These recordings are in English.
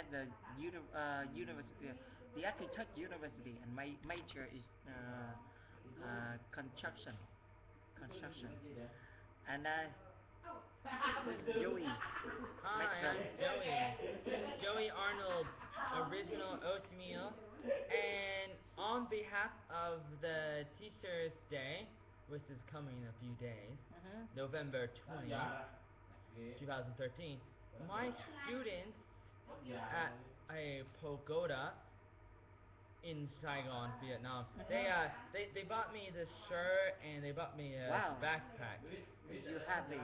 at the university, the architect university, and my major is construction. Construction. And Joey. Hi, I'm Joey. Joey Arnold, original Oatmeal. And on behalf of the Teachers' Day, which is coming in a few days, November 20th, 2013, my students at a pagoda in Saigon, Vietnam, they bought me this shirt and they bought me a Wow. backpack. You happy?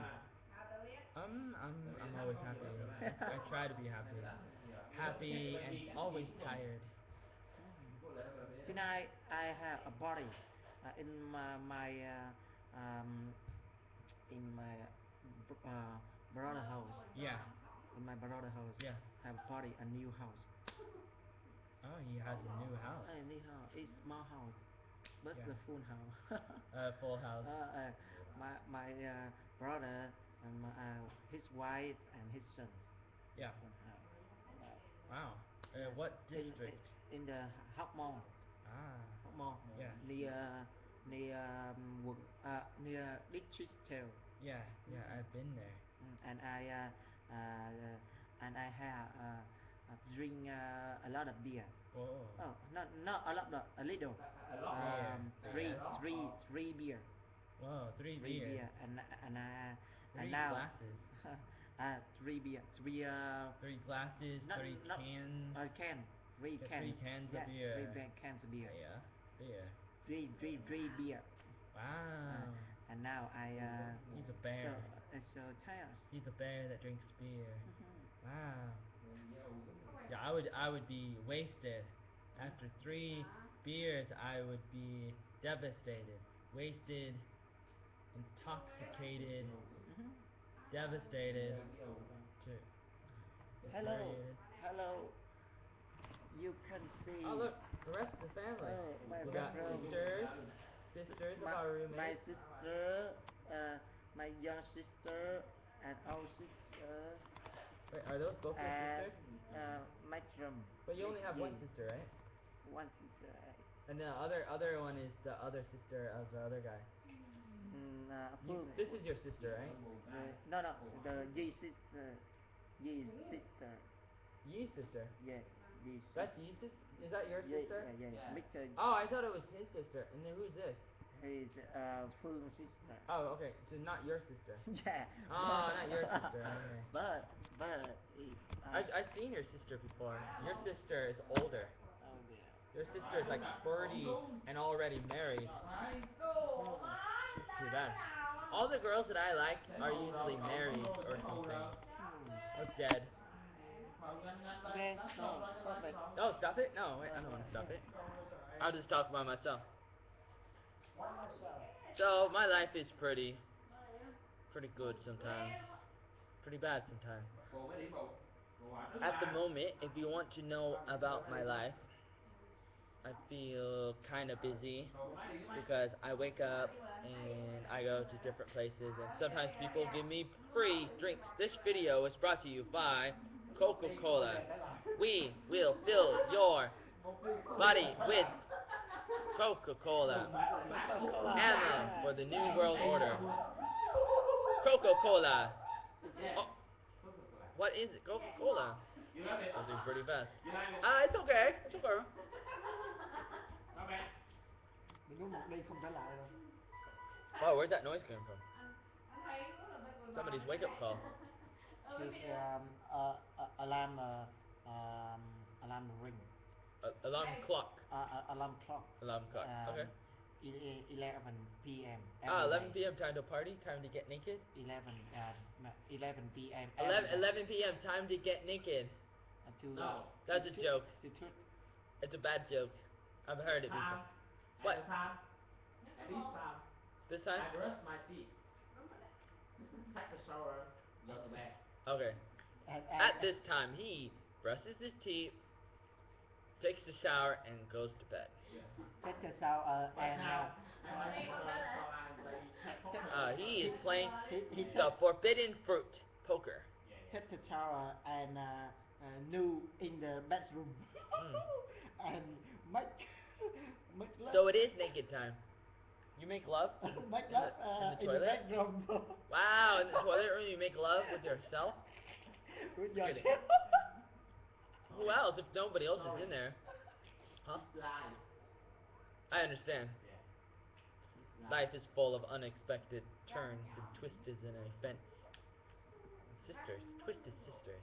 I'm always happy. I try to be happy. Happy and always tired. Tonight I have a party in my brother house. Yeah. In my brother house. Yeah. Have a party, a new house. Oh, he has a new house. A new house. It's small house, but Yeah. the full house. Full house. My brother and his wife and his son. Yeah. Wow. What district? In the Hóc Môn. Ah. Hóc Môn. Yeah. Near District Tail. Yeah. Yeah. I've been there. And I have drink a lot of beer. Whoa. Oh, not a lot, but a little. Three beer. Whoa, three beer. Three Now glasses. Three beer. Three glasses. Three cans. Can. Three Yeah, cans. three cans of beer. Three cans of beer. Yeah. Beer. Three beer. Wow. And now He's a bear. So tired. He's a bear that drinks beer. Wow. Yeah, I would be wasted. After 3 beers, I would be devastated, wasted, intoxicated, devastated. Hello. You can see. Oh look, the rest of the family. We got sisters of our roommates. My sister, my young sister, and old sister. Wait, are those both your sisters? My drum. But you only have one sister, right? One sister. And the other one is the other sister of the other guy. This is your sister, right? No, the Yi sister. Yi's sister. Yi's sister? Yeah, Yi's sister. That's Yi's sister? Is that your sister? Yeah. Mr. Oh, I thought it was his sister. And then who's this? His Phương sister. Oh, okay. So not your sister. Yeah. Oh, not your sister. Okay. But I've seen your sister before. Your sister is older. Oh yeah. Your sister is like 40 and already married. It's too bad. All the girls that I like are usually married or something. Or dead. Okay, no, stop it. Oh, stop it? No, wait, I don't want to stop it. I'll just talk about myself. So, my life is pretty good sometimes. Pretty bad sometimes. At the moment, if you want to know about my life, I feel kind of busy because I wake up and I go to different places and sometimes people give me free drinks. This video is brought to you by Coca-Cola. We will fill your body with Coca-Cola. Ammo for the New World Order. Coca-Cola. Oh, what is it? Coca-Cola. Something pretty fast. It's okay. It's okay. Wow, where's that noise coming from? Somebody's wake-up call. His alarm ring. Alarm clock. Alarm clock. Alarm clock. Okay. 11 p.m. 11 p.m. time to party, time to get naked. 11 p.m. 11 p.m. time to get naked. No, that's a joke. The truth. It's a bad joke. I've heard it before. What? This time? I brush my teeth. Take a shower, go to bed. Okay. At this time, he brushes his teeth, takes a shower, and goes to bed. Take a shower and he is playing the forbidden fruit, poker. Take a shower and new in the bedroom Mm. and make make love So it is naked time. You make love make in love the in the toilet? bedroom Wow, in the toilet room you make love with yourself? with Just kidding. yourself. Who else if nobody else is in there? Huh? It's life. I understand. Yeah. It's life. Life is full of unexpected turns and twists and events. Sisters, twisted sisters.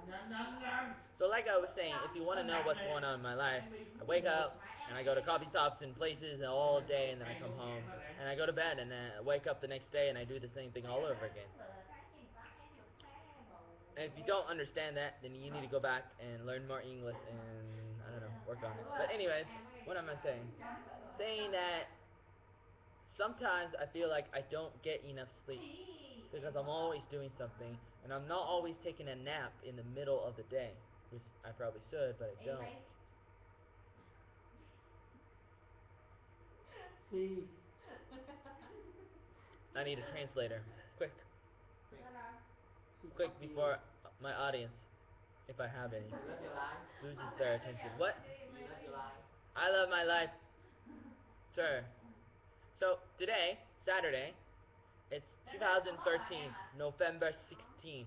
Nhanh nhanh nhanh nhanh. So like I was saying, if you want to know what's going on in my life, I wake up and I go to coffee shops and places all day and then I come home and I go to bed and then I wake up the next day and I do the same thing all over again. And if you don't understand that, then you need to go back and learn more English and I don't know, work on it. But anyways, what am I saying? Saying that sometimes I feel like I don't get enough sleep because I'm always doing something and I'm not always taking a nap in the middle of the day, which I probably should, but I don't. She I need a translator. Quick, Quick. she quick fuck you. before my audience, if I have any, You love your life. loses their attention. What? Do you love your life? I love my life, sir. So today, Saturday, it's 2013, November 16th,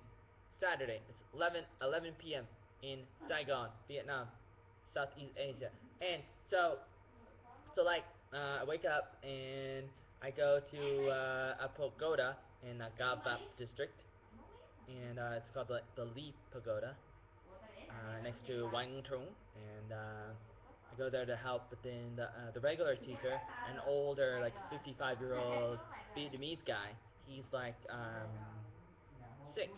Saturday. It's 11 p.m. in Saigon, Vietnam, Southeast Asia. And I wake up and I go to a pagoda in Ga Bap district, and it's called the Li Pagoda, next to Wang Trung, and I go there to help. But then the regular teacher, an older, like 55-year-old Vietnamese guy, he's like sick.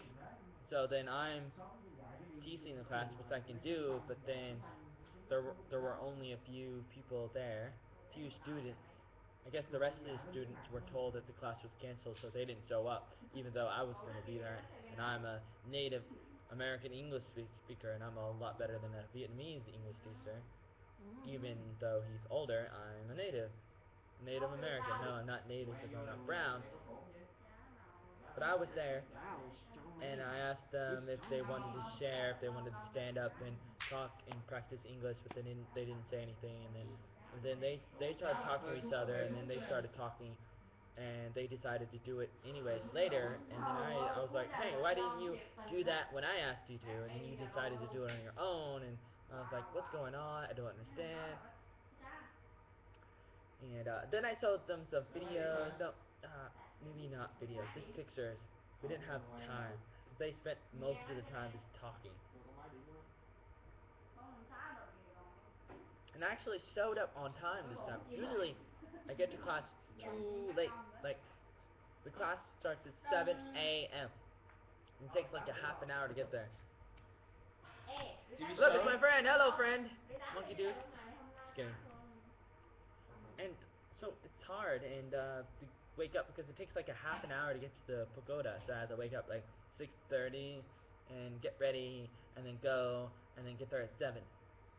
So then I'm teaching the class, which I can do, but then there were only a few people there, few students. I guess the rest of the students were told that the class was canceled, so they didn't show up, even though I was going to be there. And I'm a native American English speaker, and I'm a lot better than a Vietnamese English teacher. Even though he's older, I'm a Native American. No, I'm not native because I'm not brown, but I was there, Wow, strong and man. I asked them if they wanted to share, if they wanted to stand up and talk and practice English, but they didn't say anything. And then they started talking to each other, and then they started talking, and they decided to do it anyways later. And then I was like, hey, why didn't you do that when I asked you to? And then you decided to do it on your own. And I was like, what's going on? I don't understand. And then I showed them some videos. No, maybe not videos, just pictures. We didn't have time. They spent most of the time just talking. And I actually showed up on time this time. Usually, I get to class too late. Like, the class starts at 7 a.m. It takes like a half an hour to get there. Look, it's my friend. Hello, friend. Monkey dude. Just kidding. And so it's hard to wake up because it takes like a half an hour to get to the pagoda. So I have to wake up like 6:30 and get ready and then go and then get there at 7.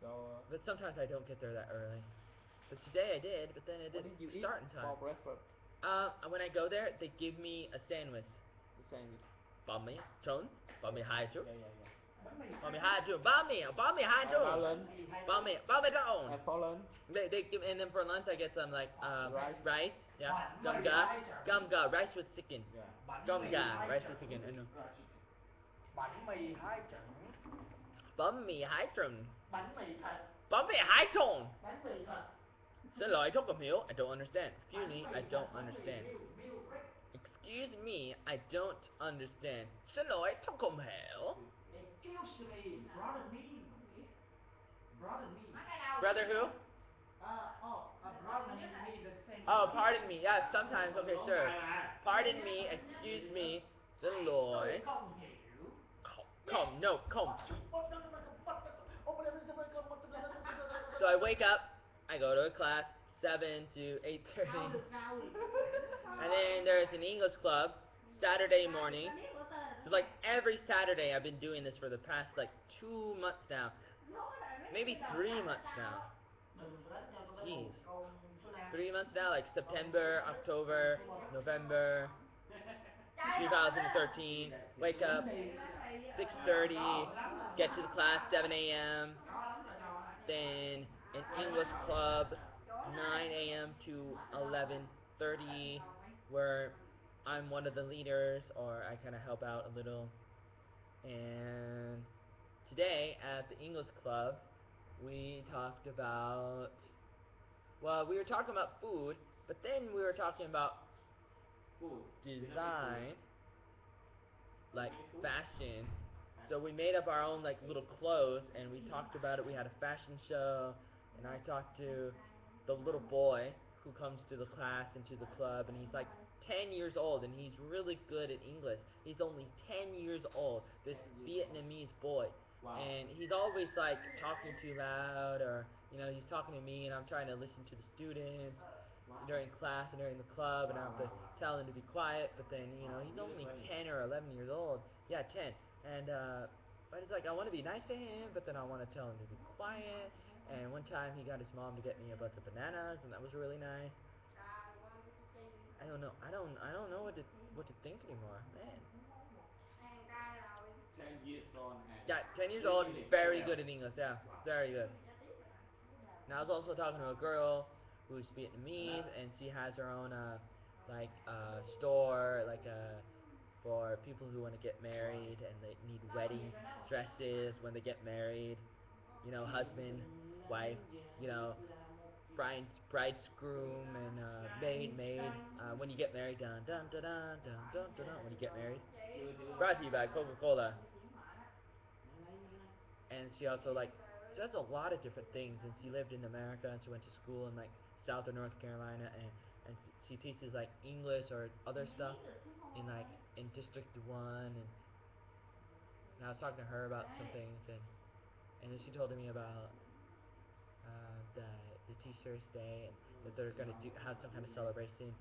So But sometimes I don't get there that early. But today I did, but then it what didn't did you eat start in time. for breakfast? When I go there, they give me a sandwich. The sandwich. Bánh mì trứng, bánh mì hai trứng, Yeah, yeah, yeah. bánh mì hai trứng, bánh mì hai For trứng, lunch. bánh mì trứng. And for lunch. They give, and then for lunch I get some like rice, yeah, Bánh mì hai gum trứng. ga, rice with chicken, Yeah. gum ga, rice with chicken, and Bánh mì hai trứng. bánh mì hai trứng, Bánh mì thịt. bánh mì hai trứng. Bánh mì thịt. Xin lỗi, không hiểu. I don't understand. Excuse me, I don't understand. Excuse me, I don't understand. Xin lỗi, không hiểu. Excuse me, brother me. Brother me. Brother who? Brother me the same. Oh, pardon me. Yes, sometimes. Okay, sure. Pardon me. Excuse me. Xin lỗi. Không hiểu. Không, no, không. So I wake up. I go to a class, 7 to 8:30. And then there's an English club, Saturday morning. So like every Saturday I've been doing this for the past like 2 months now. Maybe 3 months now. Jeez. 3 months now, like September, October, November, 2013. Wake up, 6:30, get to the class 7 a.m. Nho lắm là nho á. Then an Quay English quay quay club quay nào. 9 a.m. to 11:30 where I'm one of the leaders or I kind of help out a little. And today at the English club we talked about well, we were talking about food, but then we were talking about Food. design, like Vietnamese food. fashion. So we made up our own like little clothes and we talked about it. We had a fashion show and I talked to the little boy who comes to the class and to the club and he's like 10 years old and he's really good at English. He's only 10 years old, this 10 years old. Vietnamese boy. Wow. And he's always like talking too loud or he's talking to me and I'm trying to listen to the students Wow. during class and during the club and I Wow, have to wow, wow. tell him to be quiet but then Wow, he's really only funny. 10 or 11 years old. Yeah, 10. And but it's like I want to be nice to him but then I want to tell him to be quiet. And one time he got his mom to get me a bunch of bananas and that was really nice. I don't know what to think anymore, man. 10 years old and Yeah, 10 years old, really very well. good in English. Yeah, Wow. very good. And I was also talking to a girl who's Vietnamese, and she has her own store, for people who want to get married and they need wedding dresses when they get married. Husband, wife, you know, bride's groom and maid. When you get married, dun dun dun dun dun dun dun dun. When you get married, Chưa chưa. brought to you by Coca-Cola. Nhanh lên. And she also she does a lot of different things and she lived in America and she went to school in South or North Carolina and she teaches English or other stuff in District 1 and I was talking to her about some things and then she told me about the Teachers Day and that they're gonna have some kind of celebration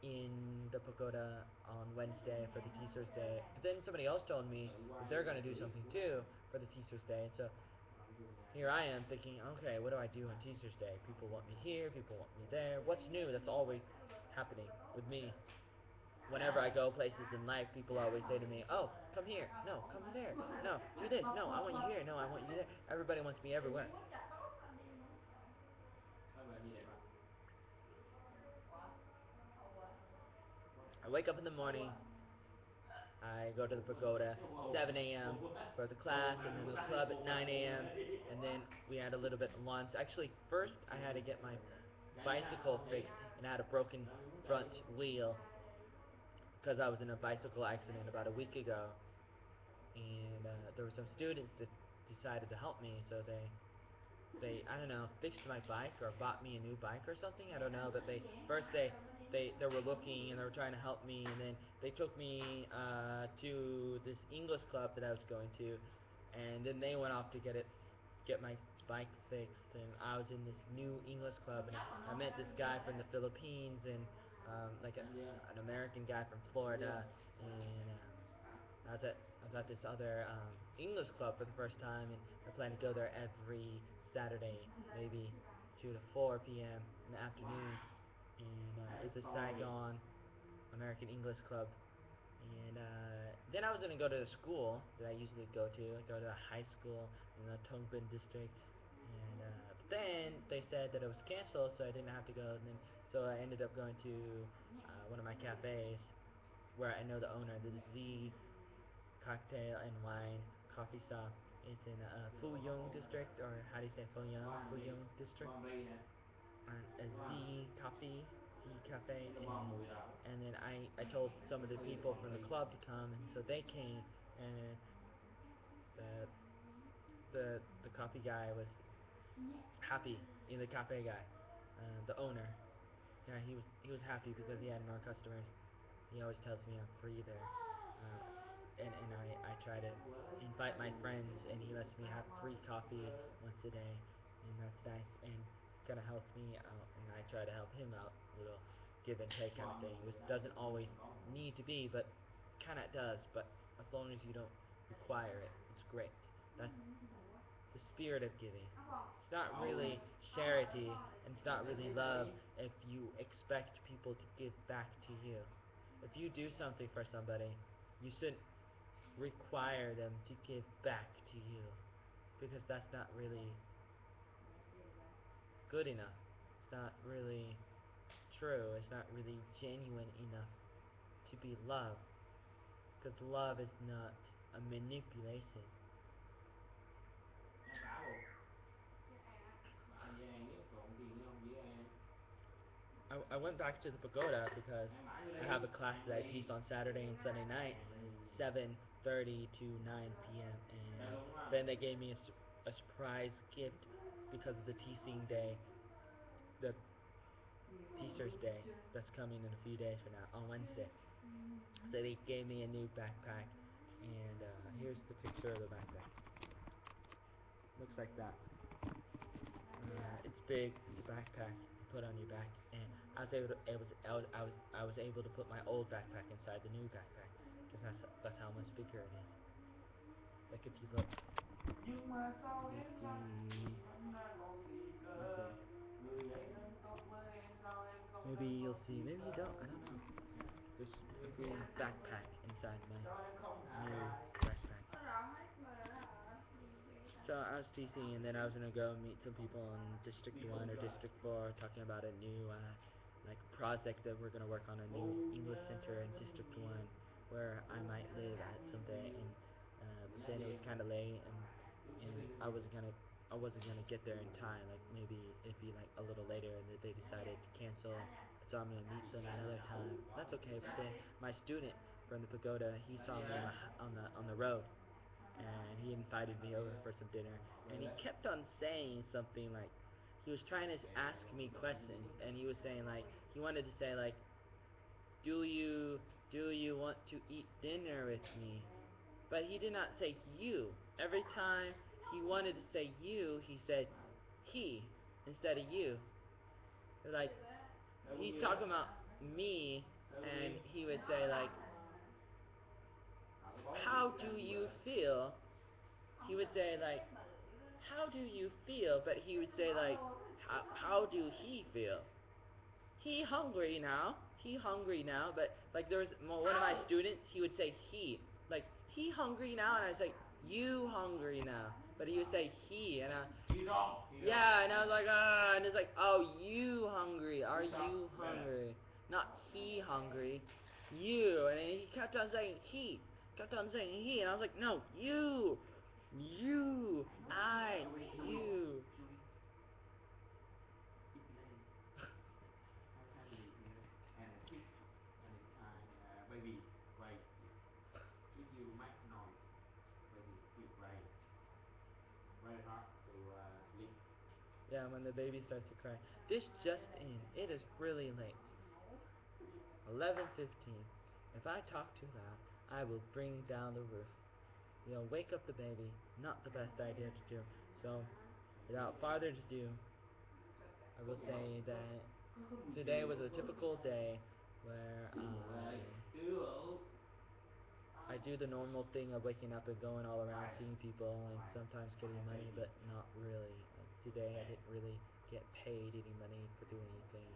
in the pagoda on Wednesday for the Teachers Day. But then somebody else told me that they're gonna do something too for the Teachers Day. And so here I am thinking, okay, what do I do on Teachers Day? People want me here, people want me there. What's new? That's always happening with me. Whenever I go places in life, people always say to me, oh, come here. No, come there. No, do this. No, I want you here. No, I want you there. Everybody wants me everywhere. Thôi vậy gì đẹp ạ? I wake up in the morning, I go to the pagoda 7 a.m. for the class, and then the club at 9 a.m. And then we had a little bit of lunch. Actually, first I had to get my bicycle fixed, and I had a broken front wheel because I was in a bicycle accident about a week ago. And there were some students that decided to help me, so they I don't know fixed my bike or bought me a new bike or something. I don't know, but they were looking and they were trying to help me, and then they took me to this English club that I was going to, and then they went off to get my bike fixed, and I was in this new English club, and I met this guy from the Philippines and an American guy from Florida, and I was at this other English club for the first time, and I plan to go there every Saturday, maybe 2 to 4 p.m. in the afternoon. And it's a Saigon American English club. And then I was gonna go to the school that I usually go to. I go to a high school in the Tongbin district. And but then they said that it was canceled, so I didn't have to go. And then so I ended up going to one of my cafes where I know the owner. This is Z Cocktail and Wine Coffee Shop. It's in Fuyong district, or how do you say Fuyong? Fuyong district. Quang Ri hả? A Z Coffee, Z Cafe, Rất là ngon mùi đó. and then I told some of the people from the club to come, and so they came, and the the coffee guy was happy. The cafe guy, the owner, yeah, he was happy because he had more customers. He always tells me I'm free there, and I try to invite my friends, and he lets me have free coffee once a day, and that's nice, and kind of helps me out, and I try to help him out, a little give and take kind of thing, which doesn't always need to be, but kind of does, but as long as you don't require it, it's great. That's the spirit of giving. It's not really charity, and it's not really love if you expect people to give back to you. If you do something for somebody, you shouldn't require them to give back to you, because that's not really good enough. It's not really true. It's not really genuine enough to be love, because love is not a manipulation. Em trả Bụt. Trả với An nhé, trộn tiền với ông với An. I went back to the pagoda because Em bãi vô I đi. have a class An that I đi. teach on Saturday and Sunday nights, An đi. 7:30 to 9 p.m. Đây And luôn đúng không? then they gave me a surprise gift because of the teaching day, the Teacher's Day that's coming in a few days from now on Wednesday. So they gave me a new backpack, and here's the picture of the backpack. Looks like that. It's big. It's a backpack you put on your back, and I was able to put my old backpack inside the new backpack because that's how much bigger it is. Like if you look, Nhưng mà sao you em anh see, vẫn đang còn gì let's cơ. see. Người ấy đang tốt với em sao em không Maybe đang you'll tốt see. gì Maybe you cơ. don't. I don't know. There's a green backpack inside my Sao em không thả new bài. backpack. So I was teaching, and then I was gonna go meet some people in District 1 or District 4, talking about a new like project that we're gonna work on, a new English center in District 1, where I might live at someday. And but then it was kind of late, and I wasn't gonna get there in time. Like maybe it'd be like a little later, and then they decided to cancel. So I'm gonna meet them another time. That's okay. But then my student from the pagoda, he saw me on the road, and he invited me over for some dinner, and he kept on saying something like, he was trying to ask me questions, and he was saying like, he wanted to say like, do you want to eat dinner with me? But he did not say you. Every time he wanted to say you, he said he instead of you. Like, he's talking about me, and he would say like, how do you feel? He would say like, how do you feel? But he would say like, how do he feel? He hungry now. He hungry now. But like there was one of my students, he would say he. Like, he hungry now, and I say, you hungry now. But he would say he, and yeah, and I was like, and it's like, oh, you hungry? Are you hungry? Not he hungry. You. And he kept on saying he. Kept on saying he, and I was like, no, you. You. I. You. And a kick and baby cry. If you make noise, baby will cry. Very hard to sleep. Yeah, when the baby starts to cry. This just in. It is really late. 11:15. If I talk too loud, I will bring down the roof. Wake up the baby. Not the best idea to do. So, without farther ado, I will say that today was a typical day where I do the normal thing of waking up and going all around seeing people and sometimes getting money, but not really. Like today I didn't really get paid any money for doing anything.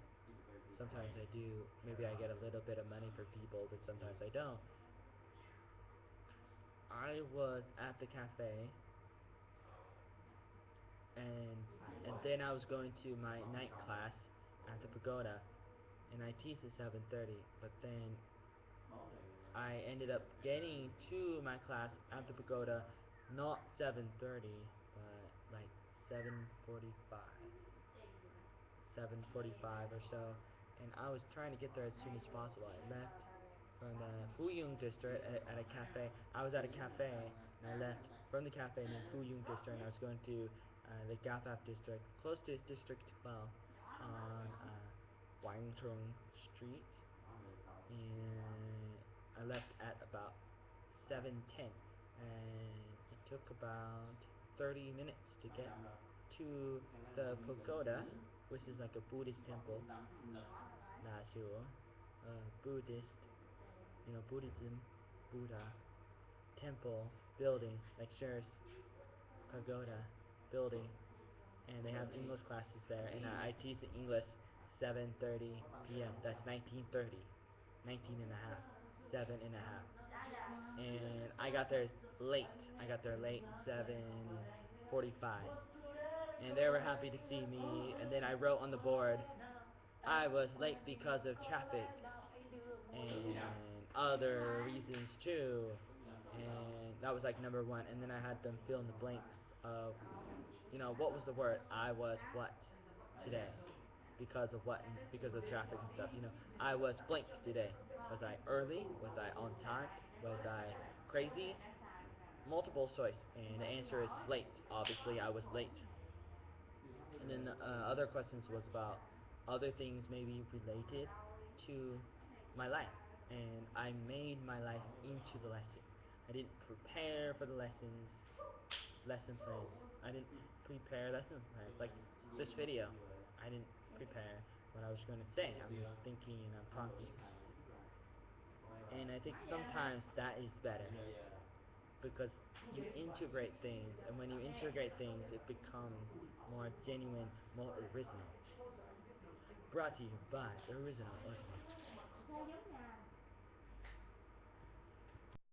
Sometimes I do. Maybe I get a little bit of money for people, but sometimes I don't. I was at the cafe, and then I was going to my night class at the pagoda, and I teach at 7:30. But then I ended up getting to my class at the pagoda, not 7:30, but like 7:45, 7:45 or so, and I was trying to get there as soon as possible. I left from the Fuyung district at a cafe. I was at a cafe, and I left from the cafe in the Fuyung district, and I was going to the Gapap district, close to District 12, on Wangchong Street, and I left at about 7:10, and it took about 30 minutes to get to the pagoda, which is like a Buddhist temple, Buddhist, Buddhism, Buddha, temple, building, like church, pagoda, building, and they have English classes there, and I teach the English 7:30 p.m. That's 19:30, 19 and a half, 7 and a half. and I got there late. I got there late, 7:45, and they were happy to see me. And then I wrote on the board, I was late because of traffic and other reasons too. And that was like number one. And then I had them fill in the blanks of, what was the word? I was what today? Because of what? And because of traffic and stuff. I was blank today. Was I early? Was I on time? Was I crazy? Multiple choice. And the answer is late. Obviously, I was late. And then other questions was about other things maybe related to my life. And I made my life into the lesson. I didn't prepare for the lesson plans. I didn't prepare lesson plans. Like this video, I didn't prepare what I was going to say. I'm just thinking and I'm talking. And I think sometimes that is better because you integrate things, and when you integrate things, it becomes more genuine, more original. Brought to you by Original Oatmeal.